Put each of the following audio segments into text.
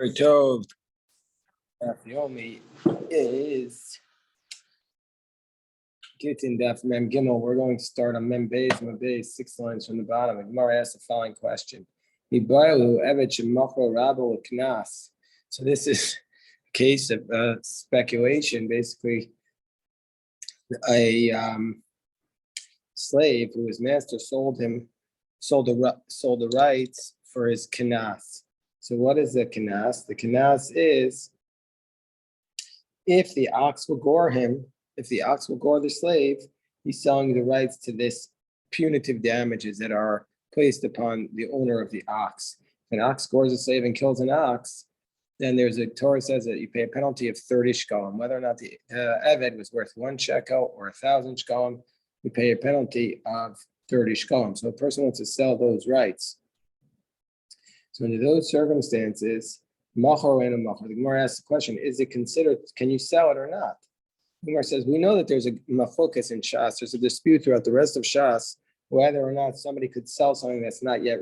Tov Yomi is Gittin Daf Mem Gimel. We're going to start on Mem Beis, 6 lines from the bottom. The Gemara asks the following question: So this is a case of speculation. Basically, a slave who his master sold the rights for his kanas. So what is the kanas? The kanas is if the ox will gore the slave, he's selling the rights to this punitive damages that are placed upon the owner of the ox. If an ox gores a slave and kills an ox, then there's a Torah says that you pay a penalty of 30 shkalim. Whether or not the Eved was worth 1 shekel or 1,000 shkalim, you pay a penalty of 30 shkalim. So a person wants to sell those rights. So under those circumstances, machar and a machar. The Gemara asks the question: is it considered? Can you sell it or not? The Gemara says we know that there's a machokas in Shas. There's a dispute throughout the rest of Shas whether or not somebody could sell something that's not yet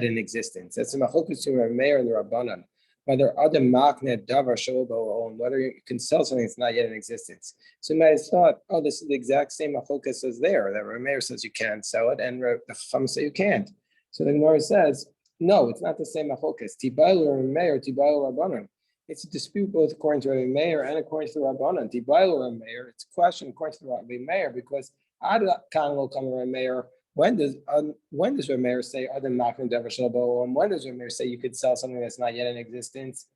in existence. That's a machokas to the Meir and the Rabbanan. Whether adam makne davar shobo, whether you can sell something that's not yet in existence. So you might have thought, oh, this is the exact same machokas as there. That Rameir says you can't sell it, and the Chacham say you can't. So the Gemara says, no, it's not the same machokas. Tibailu Rameir, Tibailu Rabbanan. It's a dispute both according to Rabbi Meir and according to Rabbanan. Tibailu Rameir. It's a question according to Rabbi Meir because Ad Kan will come Rabbi Meir. When does Rabbi Meir say Adam Makna Devar Shalbo? And when does Rabbi Meir say you could sell something that's not yet in existence?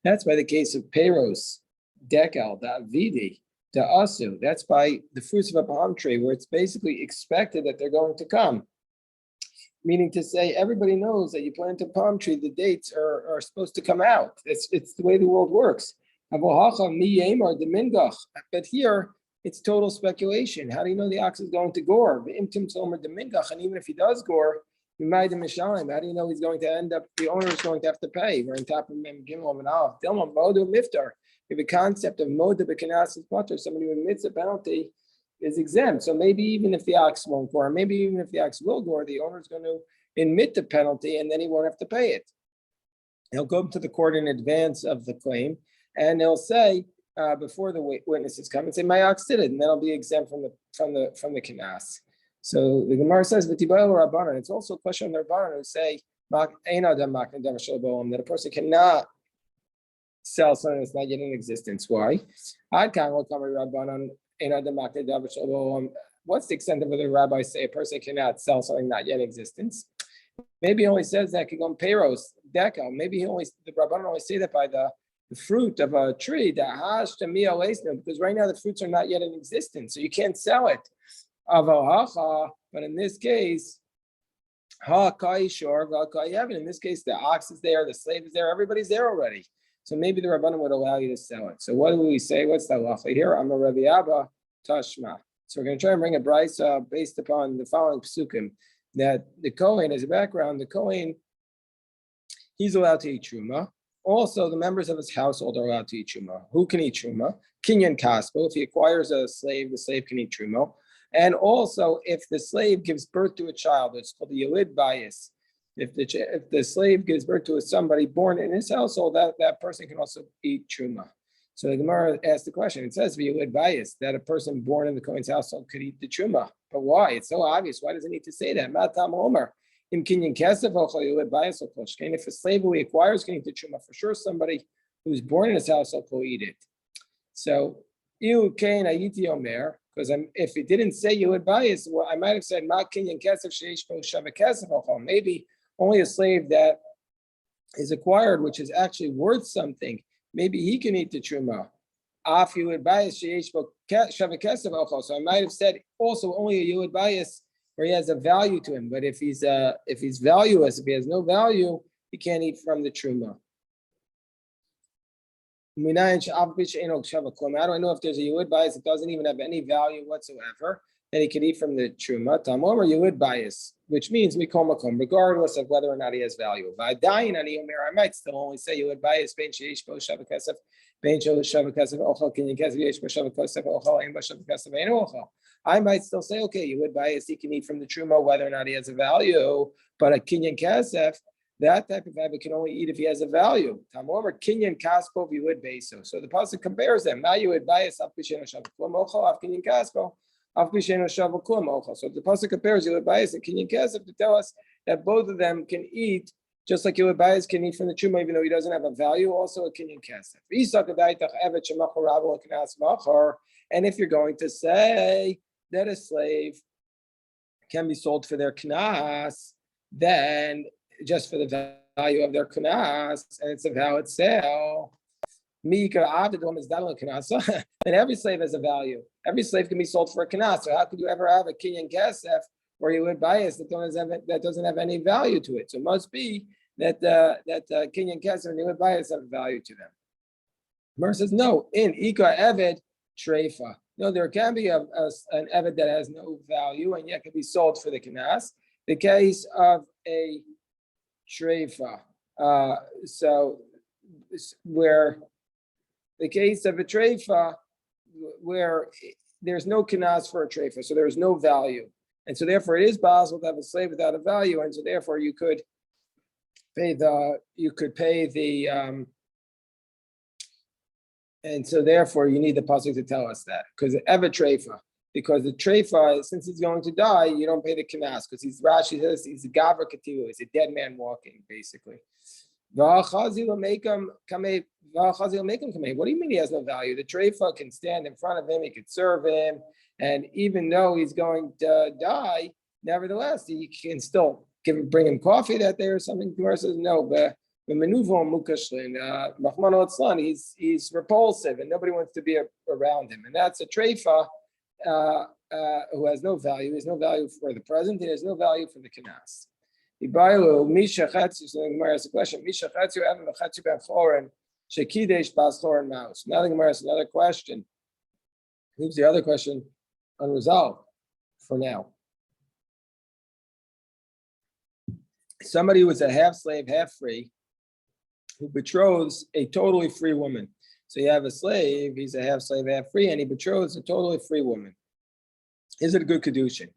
That's by the case of Peros, Dekel, Vidi, Asu. That's by the fruits of a palm tree, where it's basically expected that they're going to come. Meaning to say, everybody knows that you plant a palm tree, the dates are supposed to come out. It's the way the world works. But here, it's total speculation. How do you know the ox is going to gore? And even if he does gore, how do you know he's going to end up, the owner is going to have to pay? We're on top of Mem Gimel and Aleph. Dilma Modu Miftar. We have a concept of Modu B'Kanas Potter. Somebody who admits a penalty is exempt. So maybe even if the ox won't gore, maybe even if the ox will gore, the owner is going to admit the penalty and then he won't have to pay it. He'll go to the court in advance of the claim and he'll say, before the witnesses come and say, my ox did it, and then I'll be exempt from the kanas. So the Gemara says, it's also a question on the Rabbanan who say that a person cannot sell something that's not yet in existence. Why? What's the extent of what the rabbis say a person cannot sell something not yet in existence? Maybe he only says that on Peros, Dekel. Maybe the Rabbanan only say that by the fruit of a tree, because right now the fruits are not yet in existence, so you can't sell it. But in this case, in this case, the ox is there, the slave is there, everybody's there already. So maybe the Rabbanan would allow you to sell it. So what do we say? What's the halacha here? I'm a Rabbi Abba Tashma. So we're going to try and bring a brisa based upon the following psukim, that the Kohen, as a background, the Kohen, he's allowed to eat truma. Also, the members of his household are allowed to eat truma. Who can eat truma? Kinyan kaspo. If he acquires a slave, the slave can eat truma. And also, if the slave gives birth to a child, it's called the yelid bias. If the slave gives birth to somebody born in his household, that person can also eat truma. So the Gemara asked the question. It says yelid bias that a person born in the Kohen's household could eat the truma. But why? It's so obvious. Why does it need to say that? Matam Omer. If a slave who he acquires can eat the truma, for sure somebody who's born in his household will eat it. So, because if it didn't say you would bias, well, I might have said maybe only a slave that is acquired, which is actually worth something, maybe he can eat the truma. So I might have said also only a yud bias where he has a value to him, but if he's valueless, if he has no value, he can't eat from the truma. How do I know if there's a yud bias that doesn't even have any value whatsoever, then he could eat from the truma? Tamom or yud bias, which means we call makom, regardless of whether or not he has value. I might still only say yud bias ben sheish bo shavakasef ben shavakasef ochal kinyan kasef yesh bo shavakasef ochal ein bo shavakasef ein ochal. I might still say, okay, you would bias, he can eat from the truma whether or not he has a value, but a kinyan kasef, That type of Eved can only eat if he has a value. Tamomer kinyan kaspo v'yud beso. So the pasuk compares them. Now you would buy a sapisheno shavuklam ocho af kinyan kaspo af pisheno shavuklam ocho. So the pasuk compares you would buy and kinyan kaspo to tell us that both of them can eat just like you would buy can eat from the truma, even though he doesn't have a value. Also a kinyan kasef. And if you're going to say that a slave can be sold for their knas, then just for the value of their knas, and it's a valid sale. And every slave has a value. Every slave can be sold for a knas. So how could you ever have a kinyan kesef or you would bias that doesn't have any value to it? So it must be that kinyan kesef and you would bias have a value to them. Mer says no. In ika eved treifa. No, there can be an eved that has no value and yet can be sold for the knas. The case of a treifa, so where the case of a treifa where there's no knas for a treifa, so there's no value, and so therefore it is possible to have a slave without a value, and so therefore you could pay the and so therefore you need the pasuk to tell us that because ever treifa. Because the treifa, since he's going to die, you don't pay the knas because Rashi says he's a gavra katilu, he's a dead man walking, basically. What do you mean he has no value? The treifa can stand in front of him, he could serve him, and even though he's going to die, nevertheless, he can still bring him coffee that day or something. Gemara says no, but he's repulsive and nobody wants to be around him, and that's a treifa. Who has no value. There's no value for the present. There's no value for the kinas. Misha Chatzu. So the Gemara asks a question. Misha Chatzu Evan Chatzu Ben Chorin Shekidesh Bas Chorin Mouse. Now the Gemara asks another question. Leaves the other question unresolved for now. Somebody who was a half slave, half free, who betroths a totally free woman. So you have a slave, he's a half slave, half free, and he betroths a totally free woman. Is it a good kedushin?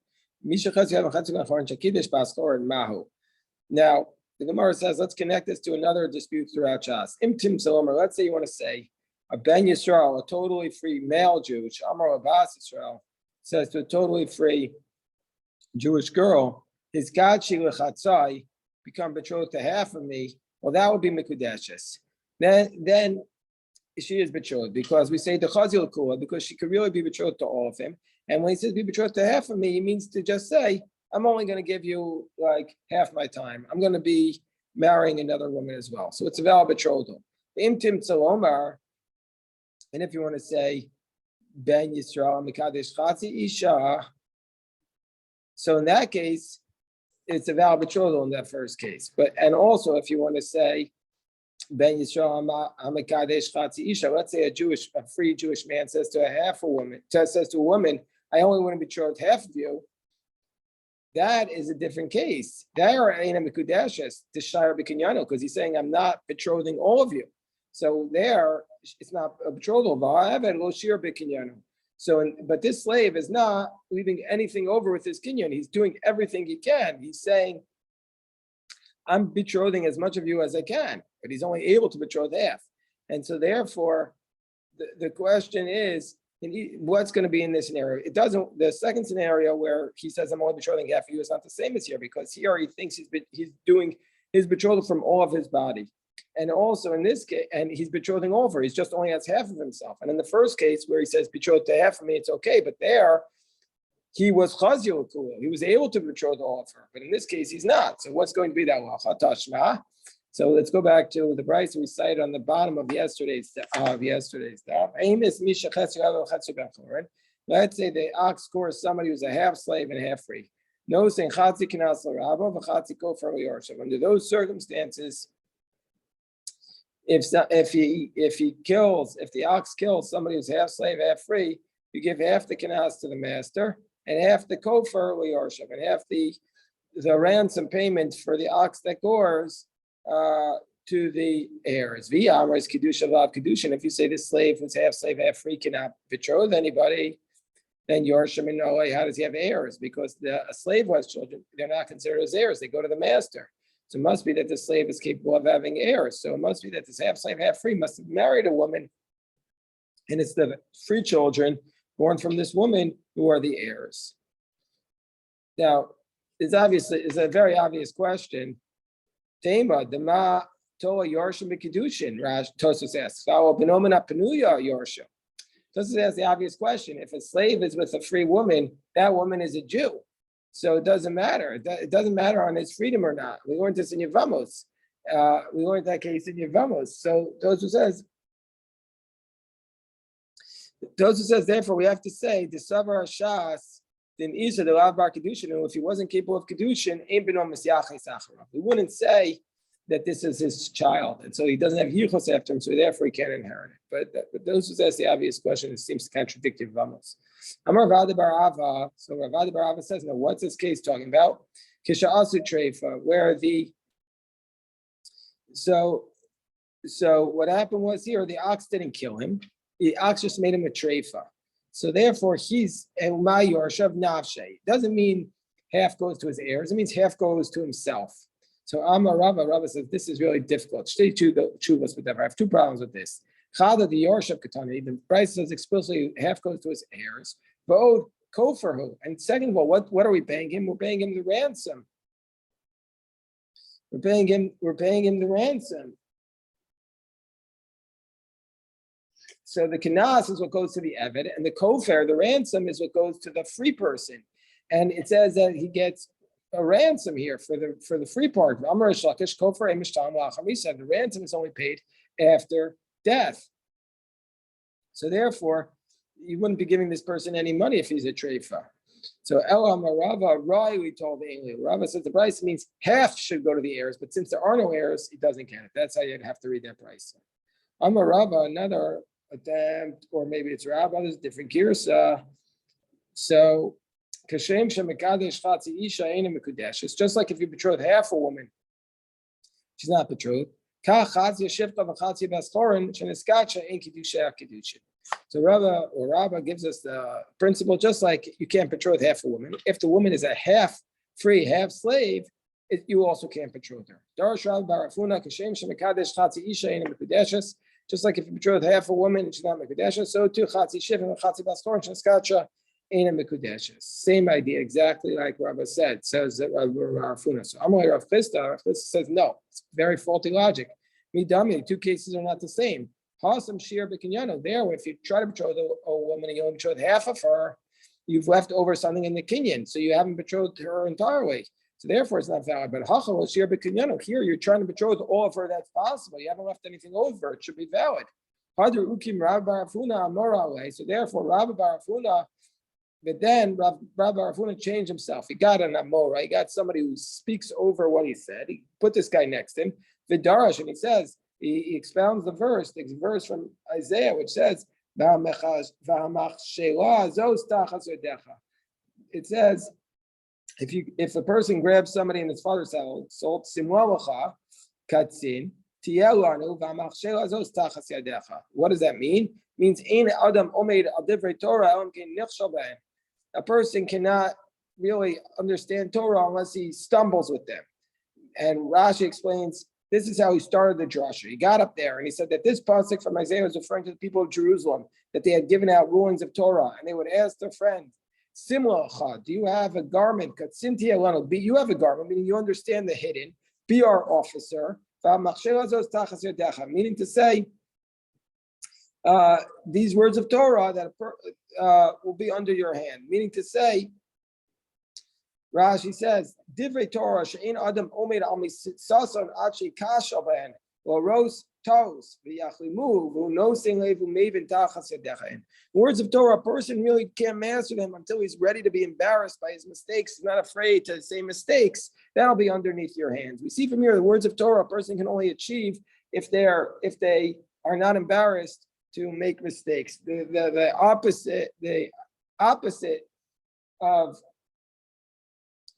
Now, the Gemara says, let's connect this to another dispute throughout Shas. Imtim Salomer, let's say you want to say, a Ben Yisrael, a totally free male Jew, Shamar Abbas Yisrael, says to a totally free Jewish girl, his Gadshi Lechatzai, become betrothed to half of me, well, that would be Mikudeshes. Then she is betrothed because we say the chazil kula because she could really be betrothed to all of him. And when he says be betrothed to half of me, he means to just say, I'm only going to give you like half my time. I'm going to be marrying another woman as well. So it's a valid betrothal. Imtim tzalomar, and if you want to say Ben Yisrael Mikadesh Chatzi Isha, so in that case, it's a valid betrothal in that first case. And also if you want to say Ben Yisrael Hamakadesh Chatzi Isha. Let's say a free Jewish man says to a woman, I only want to betroth half of you. That is a different case. There ain't a Mikudeshes to Shire B'Kinyano, because he's saying I'm not betrothing all of you. So there, it's not a betrothal. So, but this slave is not leaving anything over with his kinyan. He's doing everything he can. He's saying, I'm betrothing as much of you as I can, but he's only able to betroth half. And so therefore, the question is, what's going to be in this scenario? It doesn't, the second scenario where he says, I'm only betrothing half of you is not the same as here, because here he thinks he's doing his betrothal from all of his body. And also in this case, and he's betrothing over, he's just only has half of himself. And in the first case where he says, betrothed to half of me, it's okay. But there, he was chazil kula. He was able to betroth all of her. But in this case, he's not. So what's going to be that tashma? So let's go back to the Bryce we cited on the bottom of yesterday's daf. Let's say the ox scores somebody who's a half slave and half free. No saying chatzi kinas l'rabba v'chatzi kofer l'yorshav. Under those circumstances, if the ox kills somebody who's half slave, half free, you give half the kinas to the master and half the kofer l'yorshav, and half the ransom payment for the ox that gores to the heirs. V'yamar is kedusha v'av kedushin. If you say this slave who's half slave, half free cannot betroth anybody, then Yorshim and Noah, how does he have heirs? Because a slave who has children, they're not considered as heirs. They go to the master. So it must be that the slave is capable of having heirs. So it must be that this half slave, half free must have married a woman, and it's the free children born from this woman who are the heirs. Now, it's a very obvious question. Tema dema toa yorshim b'kedushin. Tosfos asks, "Benomena penuya yorshim." Tosfos asks the obvious question: if a slave is with a free woman, that woman is a Jew, so it doesn't matter. It doesn't matter on his freedom or not. We learned this in Yevamos. We learned that case in Yevamos. So Tosfos says, therefore, we have to say the savar shas. Then Isa the lav bar kedushin, and if he wasn't capable of kedushin, ain't beno misyachis acharav. We wouldn't say that this is his child, and so he doesn't have yichus after him, so therefore he can't inherit it. But those who ask the obvious question, it seems to contradict Yevamos. Amar Rav Bar Ava. So Rav Bar Ava says, no, what's this case talking about? Kisha asu treifa, where the so what happened was here, the ox didn't kill him. The ox just made him a treifa. So therefore, he's a mayorshav nafshe. Doesn't mean half goes to his heirs. It means half goes to himself. So Amar Rava says this is really difficult. Stay chuvas with that. I have two problems with this. Chada the yorshav katana. Even Bryce says explicitly half goes to his heirs. V'od koferhu. And second of all, what are we paying him? We're paying him the ransom. We're paying him the ransom. So the kinas is what goes to the eved, and the kofer, the ransom, is what goes to the free person. And it says that he gets a ransom here for the free part. The ransom is only paid after death. So therefore, you wouldn't be giving this person any money if he's a treifa. So Elam Rava Rai, we told the Rava says the price means half should go to the heirs, but since there are no heirs, he doesn't count. That's how you'd have to read that price. Amar Rava, another attempt, or maybe it's Rabba, there's different girsa. So kashem shemekadesh chatzi isha eina mekudesh. It's just like if you betroth half a woman, she's not betrothed. Ka chatzi shivka v'chatzi bastorin sheniskacha ein kedusha kedushin. So Rabba gives us the principle, just like you can't betroth half a woman. If the woman is a half free, half slave, you also can't betroth her. Darash Rabba barafuna kashem shemekadesh chatzi isha eina mekudeshes. Just like if you betroth half a woman and she's not mekudeshes, so too chatzi shiv and chatzi bastorin sheniskacha eina mekudeshes. Same idea, exactly like Rabba said. Says that Rabba. So Amalei Rav Chisda says no. It's very faulty logic. Midami, two cases are not the same. Hasam shir b'kinyano. There, if you try to betroth a woman and you only betroth half of her, you've left over something in the kinyan, so you haven't betrothed her entirely. So therefore, it's not valid. But hachal shir b'kinyano. Here, you're trying to betroth all of her. That's possible. You haven't left anything over. It should be valid. Hadr ukim Rav Barafuna amorale. So therefore, Rav Barafuna. But then Rav Barafuna changed himself. He got an amora. He got somebody who speaks over what he said. He put this guy next to him. Vidarash, and he says, he expounds the verse from Isaiah, which says, it says, if a person grabs somebody in his father's household, katzin, what does that mean? It means a person cannot really understand Torah unless he stumbles with them. And Rashi explains, this is how he started the drasha. He got up there and he said that this pasuk from Isaiah was referring to the people of Jerusalem, that they had given out rulings of Torah, and they would ask their friends, Simlacha, do you have a garment? You have a garment, meaning you understand the hidden. Be our officer. Meaning to say, these words of Torah that will be under your hand. Meaning to say, Rashi says, Divrei Torah she'ein adam omed al misason achi kasha ben l'ros tos v'yachlimu v'unosing levu mevin tachas yadechain. The words of Torah, a person really can't master them until he's ready to be embarrassed by his mistakes. He's not afraid to say mistakes. That'll be underneath your hands. We see from here the words of Torah a person can only achieve if they are not embarrassed to make mistakes. The opposite of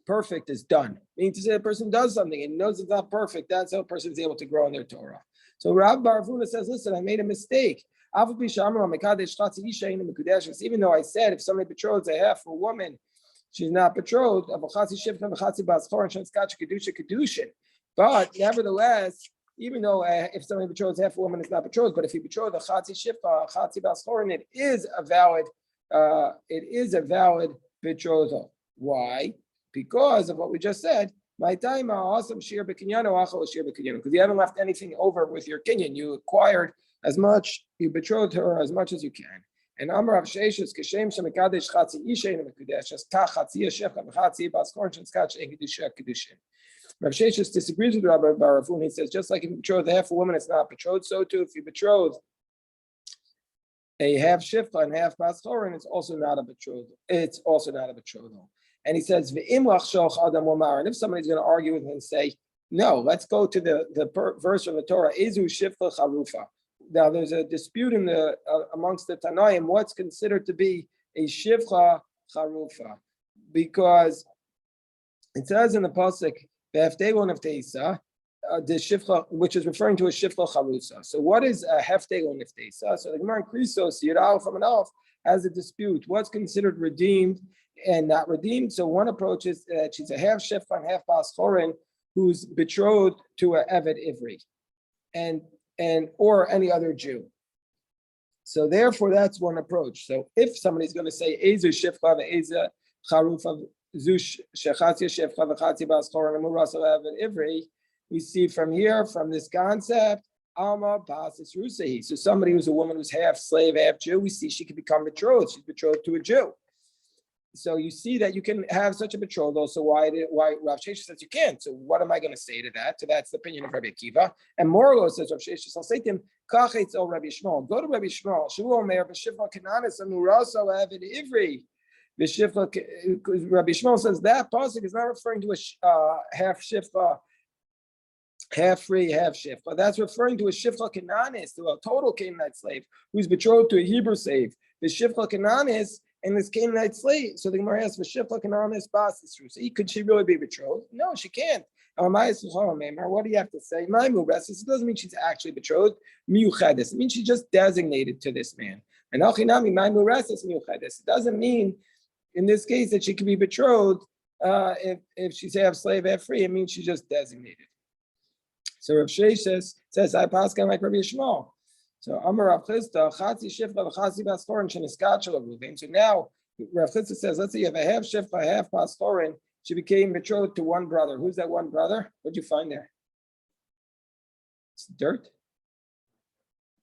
perfect is done. Meaning to say a person does something and knows it's not perfect, that's how a person is able to grow in their Torah. So Rav Barafuna says, listen, I made a mistake. Even though I said if somebody betroths a half a woman, she's not betrothed. But nevertheless, even though if somebody betroths half a woman, it's not betrothed. But if you betroth a chatzi shifcha, a chatzi baschorin, it is a valid betrothal. Why? Because of what we just said. My time awesome shir b'kinyano achol shir b'kinyano, because you haven't left anything over with your kinyan. You acquired as much, you betrothed her as much as you can. And Amar Rav Sheishus Keshem Shemikadesh Chatzi Ishein Mekudesh as Ka Chatzi Shefcha V'Chatzi Baskor Shenskach Egedusha Kedushin. Rav Sheishus disagrees with Rabbi Barafun. He says just like if you betroth half a woman, it's not betrothed. So too, if you betroth a half shifcha and half baschorin, it's also not a betrothal. It's also not a betrothal. And he says, and if somebody's going to argue with him and say, no, let's go to the verse from the Torah, Ezu shifcha charufa. Now there's a dispute in the amongst the Tanaim, what's considered to be a shifcha charufa, because it says in the pasuk, the shifcha, which is referring to a shifcha charusa. So what is a heftego niftesa? So the Gemara in Krisos Yirah from an Alf has a dispute. What's considered redeemed and not redeemed? So one approach is that she's a half shifcha and half baschorin who's betrothed to a Evet Ivri, and or any other Jew. So therefore, that's one approach. So if somebody's going to say Ezu shifcha ve'eza charufa zush shechatzi shifcha v'chatzi baschorin amurasa Evet Ivri, we see from here, from this concept, Alma Basis Rusahi. So somebody who's a woman who's half slave, half Jew, we see she can become betrothed. She's betrothed to a Jew. So you see that you can have such a betrothal. So why Rav Sheshes says you can't? So what am I going to say to that? So that's the opinion of Rabbi Akiva. And Morlo says Rav Sheshes, I'll say to him, Kachetz el Rabbi Shmuel. Go to Rabbi Shmuel. Shu Omer b'shifra kananis amuraso avid ivri. Rabbi Shmuel says that pasuk is not referring to a half shifra, half free, half shifra. That's referring to a shifra kananis, to a total Canaanite slave who's betrothed to a Hebrew slave. The shifra kananis and this Canaanite slave. So the Gemara asks, "V'shifra kananis basis." So could she really be betrothed? No, she can't. What do you have to say? My muresis. It doesn't mean she's actually betrothed. Miuchadis. It means she's just designated to this man. And achinami my muresis miuchadis. It doesn't mean in this case that she could be betrothed if she's half slave, half free. It means she's just designated. So Rav Sheshes says, I pass like Rabbi Yishmael. So Amar Rav Chisda, Chatzi Shifcha v'Chatzi Baschorin sheniskat shel Ruvain. So now Rav Chisda says, let's say you have a half Shifcha, half Baschorin. She became betrothed to one brother. Who's that one brother? What'd you find there? It's dirt.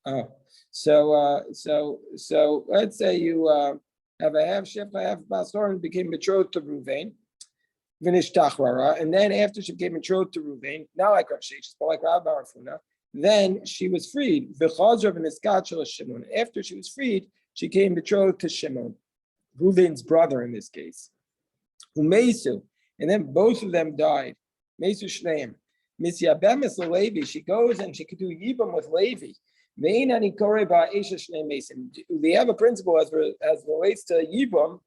Oh, so let's say you have a half Shifcha, half Baschorin, became betrothed to Ruvain. And then after she became betrothed to Ruvain, now like Rav Sheshes, but like Rav Barafuna, then she was freed. After she was freed, she came betrothed to Shimon, Ruvain's brother in this case. Umesu, and then both of them died. Mesu Shneim. Misyabemis Levi. She goes and she could do Yibam with Levi. They have a principle as relates to Yibam.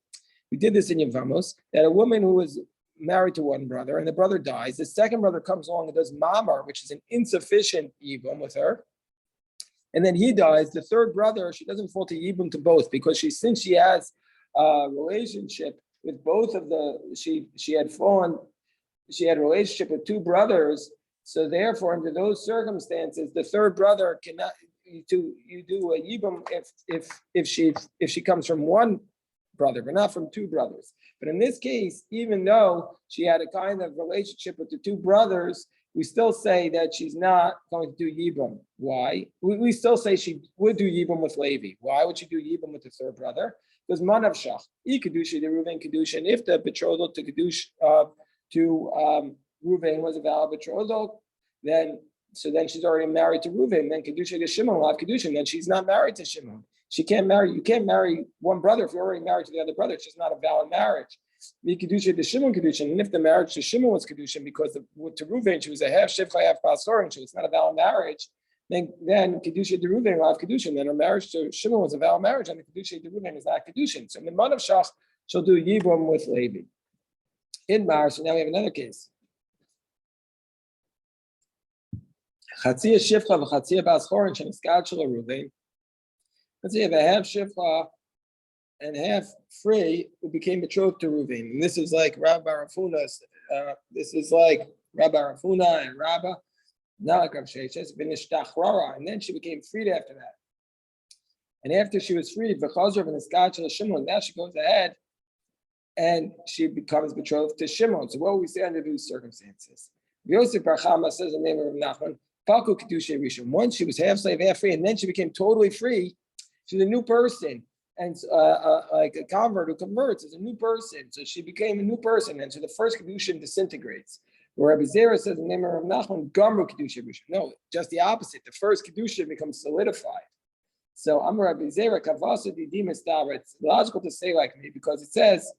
We did this in Yevamos, that a woman who was married to one brother and the brother dies, the second brother comes along and does mamar, which is an insufficient yibum with her, and then he dies. The third brother, she doesn't fall to yibum to both, because since she has a relationship with both of she had a relationship with two brothers, so therefore under those circumstances the third brother cannot you do a yibum if she comes from one brother, but not from two brothers. But in this case, even though she had a kind of relationship with the two brothers, we still say that she's not going to do Yibam. Why? We still say she would do Yibam with Levi. Why would she do Yibam with the third brother? Because Manav Shach, Kedusha, the Ruvain Kedusha, and if the betrothal to Kedush to Ruvain was a valid betrothal, then she's already married to Ruvain. Then Kedusha to Shimon will have Kedusha, and then she's not married to Shimon. You can't marry one brother if you're already married to the other brother. It's just not a valid marriage. The Kedusha to Shimon Kedushin, and if the marriage to Shimon was Kedushin, because to Ruvain she was a half Shifcha, half Basor, and so it's not a valid marriage, then Kedusha to Ruvain will have Kedushin. Then her marriage to Shimon was a valid marriage, and the Kedusha to Ruvain is not Kedushin. So in the Manav Shach, she'll do Yibam with Levi. In Mar, so now we have another case. Chatzia Shifcha v'Chatzia Basor, and Sheniskat Shel Ruvain. Let's say if a half shifcha and half free who became betrothed to Ruvain. And this is like Rav Barafunas. This is like Rabbi Rafuna and Rabba, not like Rav Sheshes, v'nishtachrara, and then she became freed after that. And after she was freed, v'chazor v'niskach Shimon, now she goes ahead and she becomes betrothed to Shimon. So what will we say under these circumstances? Yosef Bar Chama says in the name of Nachman, Palku Kedusha Rishon. Once she was half slave, half free, and then she became totally free. She's a new person, and like a convert who converts is a new person. So she became a new person, and so the first Kedushin disintegrates. Where Rabbi Zera says in the name of Nachman, Gamru Kedusha Rishon. No, just the opposite. The first Kedusha becomes solidified. So Amar Rabbi Zera Kavasa Didim Estaber. It's logical to say like me because it says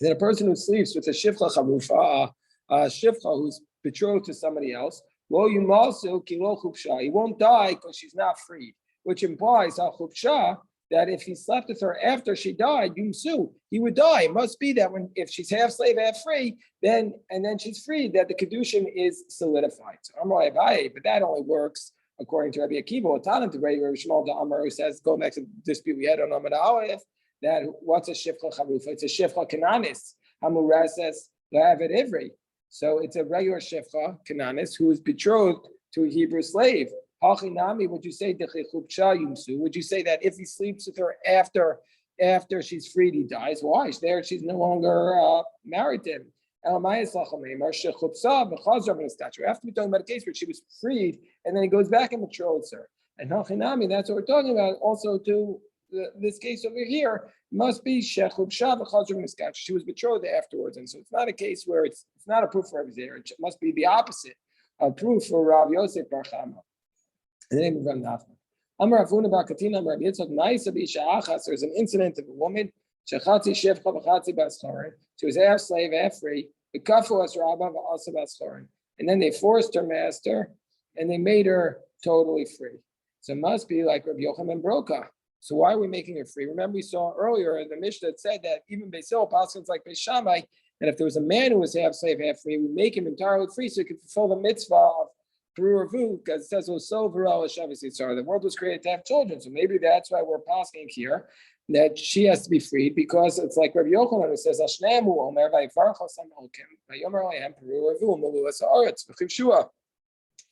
that a person who sleeps with a shifcha charufa, a shifcha who's betrothed to somebody else, lo yumasu ki lo chupsha. He won't die because she's not freed, which implies al chupsha that if he slept with her after she died, yumsu, he would die. It must be that when if she's half slave, half free, then she's free, that the kedushin is solidified. So Amar Abaye, but that only works according to Rabbi Akiva. Tanan to Rabbi Shmuel the Amar, who says, going back to the dispute we had on Amar Aleph, that what's a shifcha charufa? It's a shifcha kananis. Hamura says lahavet ivri. So it's a regular shifcha kananis who is betrothed to a Hebrew slave. Hachinami, would you say dechechupcha yumsu? Would you say that if he sleeps with her after she's freed, he dies? Why? She's no longer married to him. After we're talking about a case where she was freed and then he goes back and betroths her. And hachinami, that's what we're talking about. Also to this case over here must be shechupsha v'chazor miskach. She was betrothed afterwards, and so it's not a case where it's not a proof for Rabbi Zera. It must be the opposite, a proof for Rav Yosef Bar Chama. The name of Rav Nachman. Amar Avuna Bar Katina Amar Rabbi Yitzchak Naisa B'isha Achas. There's an incident of a woman shechatzi shevcha v'chatzi baschorin. She was half slave, half free. V'kafu as Rabba v'asa baschorin. And then they forced her master, and they made her totally free. So it must be like Rabbi Yochanan Broka. So why are we making her free? Remember, we saw earlier in the Mishnah that said that even Beis Hillel paskins like Beis Shammai, that if there was a man who was half slave, half free, we make him entirely free so he could fulfill the mitzvah of Peru Revu, because it says, the world was created to have children. So maybe that's why we're pasking here that she has to be freed, because it's like Rabbi Yochanan who says,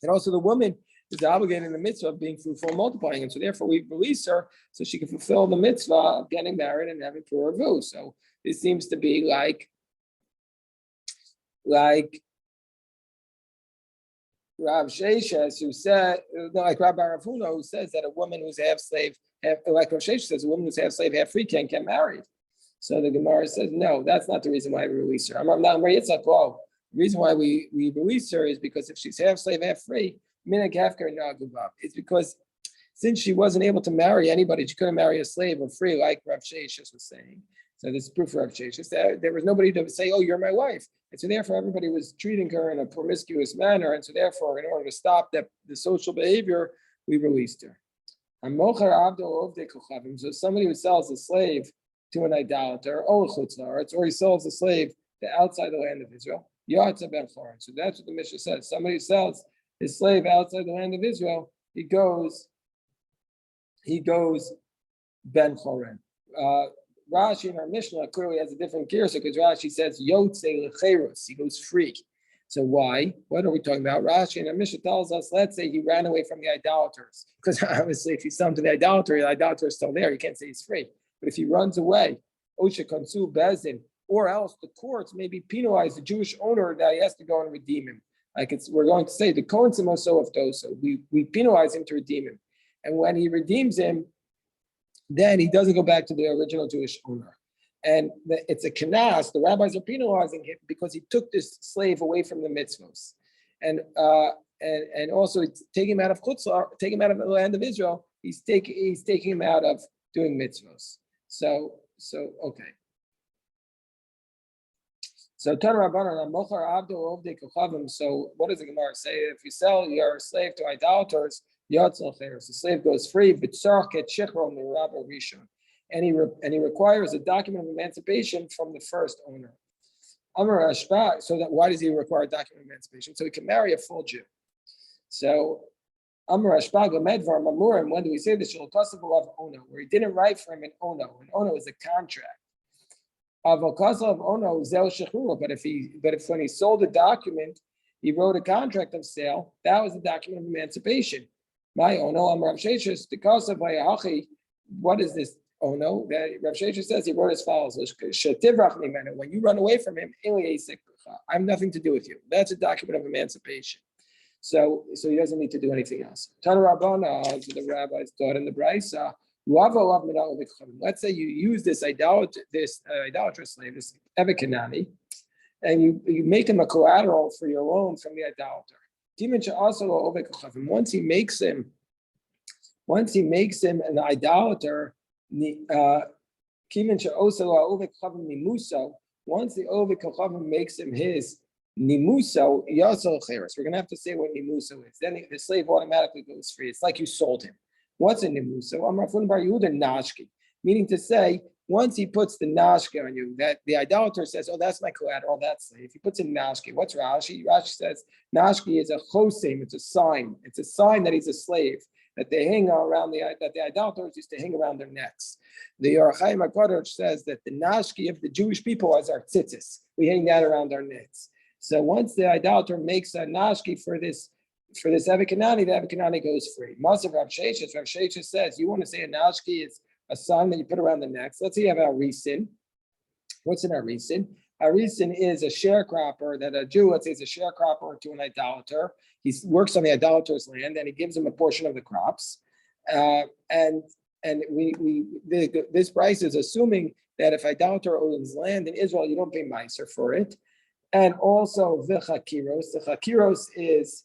and also the woman is obligated in the mitzvah of being fruitful and multiplying, and so therefore we release her so she can fulfill the mitzvah of getting married and having pure revu. So this seems to be like Rav Sheshes, who said, like Rabbi Rafuna, who says that a woman who's half slave, like Rav Sheshes says, a woman who's half slave, half free can't get married. So the Gemara says, no, that's not the reason why we release her. The reason why we release her is because if she's half slave, half free, it's because since she wasn't able to marry anybody, she couldn't marry a slave or free, like Rav Sheshes was saying. So this is proof for Rav Sheshes. There was nobody to say, oh, you're my wife. And so therefore, everybody was treating her in a promiscuous manner. And so therefore, in order to stop the social behavior, we released her. So somebody who sells a slave to an idolater, or he sells a slave to outside the land of Israel, so that's what the Mishnah says. Somebody sells his slave outside the land of Israel, he goes ben choren. Rashi in our Mishnah clearly has a different girsa because Rashi says yotze lecherus, he goes free. So why? What are we talking about? Rashi in our Mishnah tells us, let's say he ran away from the idolaters, because obviously if he's selling to the idolater is still there. You can't say he's free. But if he runs away, osha konsu bezin, or else the courts maybe penalize the Jewish owner that he has to go and redeem him. We're going to say the Kohen Simoso of Doso. We penalize him to redeem him, and when he redeems him, then he doesn't go back to the original Jewish owner. And it's a kanas. The rabbis are penalizing him because he took this slave away from the mitzvos, and also taking him out of chutzlar, taking him out of the land of Israel. He's taking him out of doing mitzvos. So okay. So Tan Rabbanan Mochar Abdu Ovdei Kochavim. So what does the Gemara say? If you sell your slave to idolaters, Yatzal Cheres, the slave goes free. V'tzarch et shichron l'Rabba Rishon, and he requires a document of emancipation from the first owner. Amar Ashba. So that why does he require a document of emancipation? So he can marry a full Jew. So Amar Ashba Gamedvar Mamurim. When do we say this? Shalkasav of Ono, where he didn't write for him an Ono. An Ono is a contract. But if when he sold the document, he wrote a contract of sale. That was the document of emancipation. My ono Rav Sheshes because of Vayahachi. What is this? Oh no, that Rav Sheshes says he wrote as follows: when you run away from him, I have nothing to do with you. That's a document of emancipation. So he doesn't need to do anything else. Tana Rabbana, the rabbis taught in the Brisa. Let's say you use this idolatrous slave, this Ebekanani, and you make him a collateral for your loan from the idolater. Once he makes him an idolater, once the Oved Kochavim makes him his nimuso, yasol cheres. We're going to have to say what nimuso is. Then the slave automatically goes free. It's like you sold him. What's a nimuso? Amrafun bar Yehuda nashki, meaning to say, once he puts the nashki on you, that the idolater says, "Oh, that's my collateral, that slave." He puts in nashki. What's Rashi? Rashi says nashki is a chosim. It's a sign. It's a sign that he's a slave. That they hang around that the idolaters used to hang around their necks. The Ohr HaChaim HaKadosh says that the nashki of the Jewish people is our tzitzis. We hang that around our necks. So once the idolater makes a nashki for this Ebekanani, the Ebekanani goes free. Masav Rav Sheshes says, you want to say a nashki is a sign that you put around the necks. Let's say you have a arisin. What's an arisin? Arisin is a sharecropper that a Jew, let's say, is a sharecropper to an idolater. He works on the idolater's land and he gives him a portion of the crops. This price is assuming that if idolater owns land in Israel, you don't pay meiser for it. And also the chakiros is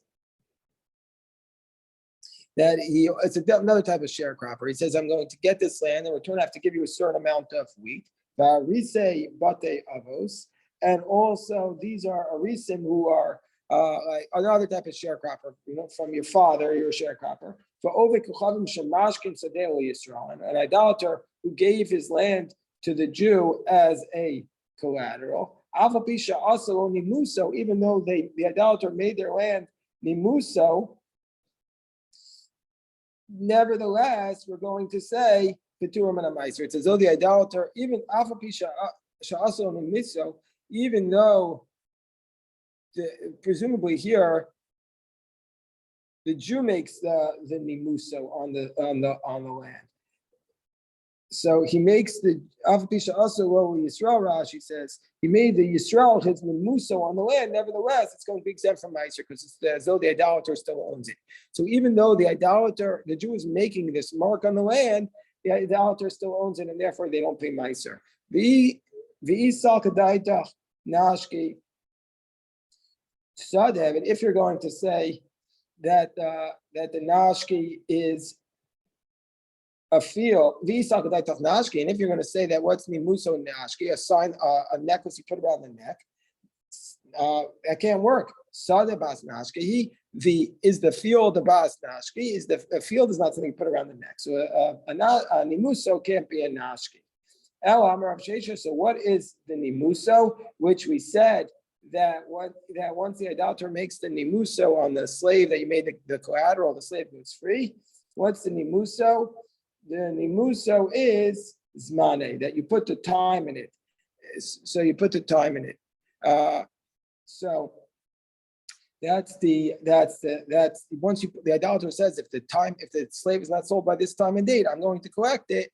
that it's another type of sharecropper. He says, I'm going to get this land, in return I have to give you a certain amount of wheat. Varise bate avos, and also these are arisim who are like another type of sharecropper, from your father, you're a sharecropper. For Oved Kochavim Shemashkin Sadeh Yisrael, an idolater who gave his land to the Jew as a collateral. Avapisha also nimuso, even though the idolater made their land nimuso, nevertheless, we're going to say Peturim and Amaiser. It's as though the idolater, even Avapisha also nimuso, even though presumably here the Jew makes the nimuso on the land. So he makes the Avapisha also Yisrael. Rashi says he made the Yisrael his nimuso on the land. Nevertheless, it's going to be exempt from Meiser because it's as though the idolater still owns it. So even though the Jew is making this mark on the land, the idolater still owns it, and therefore they don't pay Meiser. V'isal kadaitach nashki sadev. And if you're going to say that the nashki is a field, and if you're going to say that what's nimuso nashki, a sign, a necklace you put around the neck, that can't work. Sadeh bas nashki, is the field the bas nashki? Is the field is not something you put around the neck. So a nimuso can't be a nashki. So what is the nimuso? Which we said that once the idolater makes the nimuso on the slave that you made the collateral, the slave goes free. What's the nimuso? The nimuso is zmane, that you put the time in it. So you put the time in it. So that's once the idolater says if the slave is not sold by this time and date, I'm going to collect it.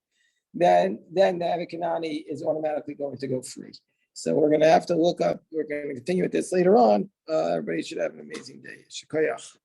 Then the Ebekanani is automatically going to go free. So we're going to have to look up. We're going to continue with this later on. Everybody should have an amazing day. Shkoyach.